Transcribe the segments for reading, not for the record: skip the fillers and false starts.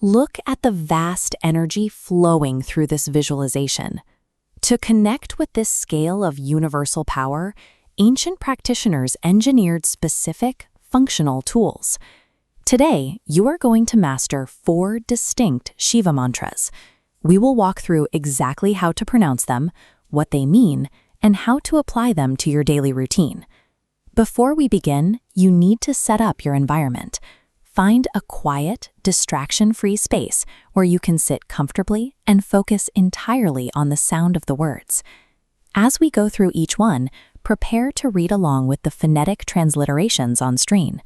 Look at the vast energy flowing through this visualization. To connect with this scale of universal power, ancient practitioners engineered specific, functional tools. Today, you are going to master 4 distinct Shiva mantras. We will walk through exactly how to pronounce them, what they mean, and how to apply them to your daily routine. Before we begin, you need to set up your environment. Find a quiet, distraction-free space where you can sit comfortably and focus entirely on the sound of the words. As we go through each one, prepare to read along with the phonetic transliterations on screen.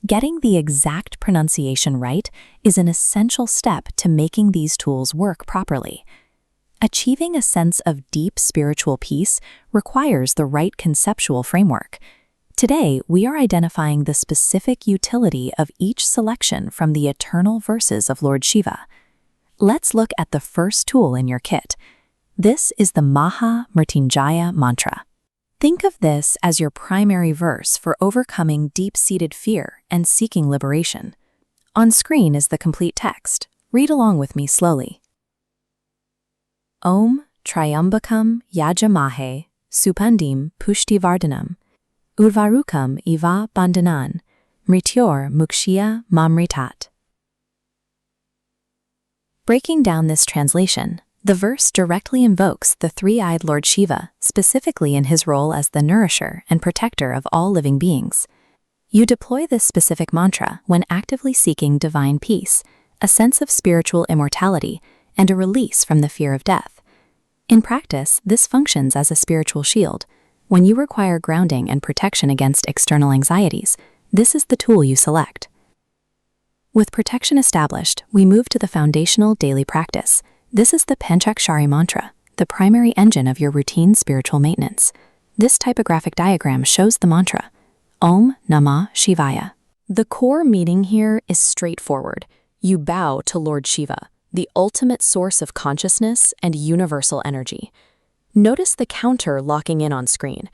Getting the exact pronunciation right is an essential step to making these tools work properly. Achieving a sense of deep spiritual peace requires the right conceptual framework. Today, we are identifying the specific utility of each selection from the eternal verses of Lord Shiva. Let's look at the first tool in your kit. This is the Maha Mrityunjaya mantra. Think of this as your primary verse for overcoming deep-seated fear and seeking liberation. On screen is the complete text. Read along with me slowly. Om Triambakam Yajamahe Supandim Pushtivardhanam Urvarukam Iva Bandhanan Mrityor Mukshya Mamritat. Breaking down this translation, the verse directly invokes the three-eyed Lord Shiva, specifically in his role as the nourisher and protector of all living beings. You deploy this specific mantra when actively seeking divine peace, a sense of spiritual immortality, and a release from the fear of death. In practice, this functions as a spiritual shield. When you require grounding and protection against external anxieties, this is the tool you select. With protection established, we move to the foundational daily practice. This is the Panchakshari mantra, the primary engine of your routine spiritual maintenance. This typographic diagram shows the mantra, Om Namah Shivaya. The core meaning here is straightforward. You bow to Lord Shiva, the ultimate source of consciousness and universal energy. Notice the counter locking in on screen.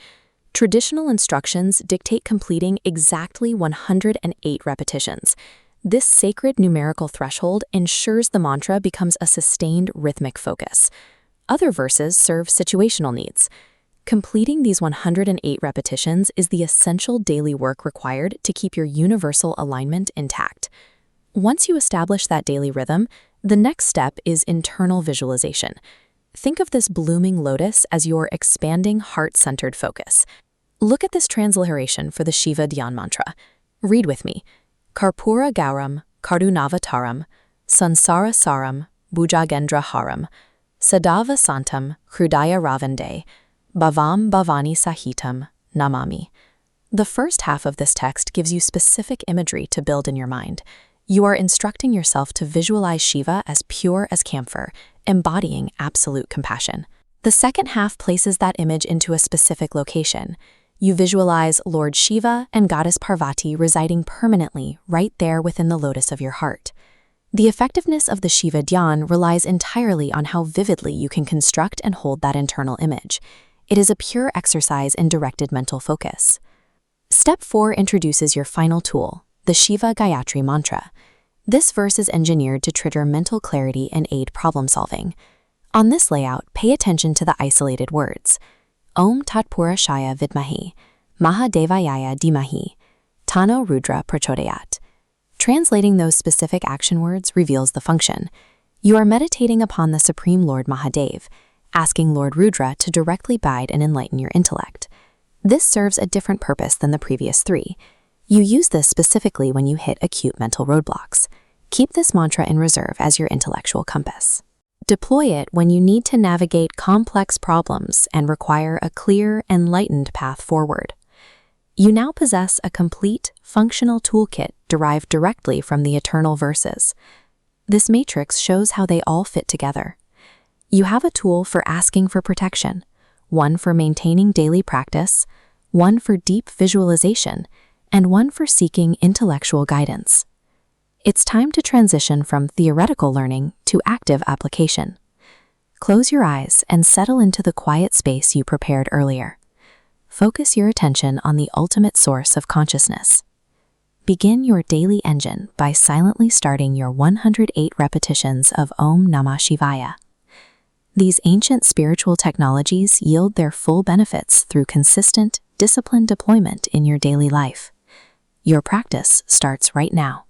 Traditional instructions dictate completing exactly 108 repetitions. This sacred numerical threshold ensures the mantra becomes a sustained rhythmic focus. Other verses serve situational needs. Completing these 108 repetitions is the essential daily work required to keep your universal alignment intact. Once you establish that daily rhythm, the next step is internal visualization. Think of this blooming lotus as your expanding heart-centered focus. Look at this transliteration for the Shiva Dhyan mantra. Read with me. Karpura Gauram, Kardunavataram, Sansara Saram, Bhujagendra Haram, Sadava Santam, Hrudaya Ravande, Bhavam Bhavani Sahitam, Namami. The first half of this text gives you specific imagery to build in your mind. You are instructing yourself to visualize Shiva as pure as camphor, embodying absolute compassion. The second half places that image into a specific location. You visualize Lord Shiva and Goddess Parvati residing permanently right there within the lotus of your heart. The effectiveness of the Shiva Dhyan relies entirely on how vividly you can construct and hold that internal image. It is a pure exercise in directed mental focus. Step 4 introduces your final tool, the Shiva Gayatri mantra. This verse is engineered to trigger mental clarity and aid problem solving. On this layout, pay attention to the isolated words. Om Tat Purashaya Vidmahi, Mahadevayaya Dhimahi, Tano Rudra Prachodayat. Translating those specific action words reveals the function. You are meditating upon the Supreme Lord Mahadev, asking Lord Rudra to directly guide and enlighten your intellect. This serves a different purpose than the previous 3. You use this specifically when you hit acute mental roadblocks. Keep this mantra in reserve as your intellectual compass. Deploy it when you need to navigate complex problems and require a clear, enlightened path forward. You now possess a complete, functional toolkit derived directly from the eternal verses. This matrix shows how they all fit together. You have a tool for asking for protection, one for maintaining daily practice, one for deep visualization, and one for seeking intellectual guidance. It's time to transition from theoretical learning to active application. Close your eyes and settle into the quiet space you prepared earlier. Focus your attention on the ultimate source of consciousness. Begin your daily engine by silently starting your 108 repetitions of Om Namah Shivaya. These ancient spiritual technologies yield their full benefits through consistent, disciplined deployment in your daily life. Your practice starts right now.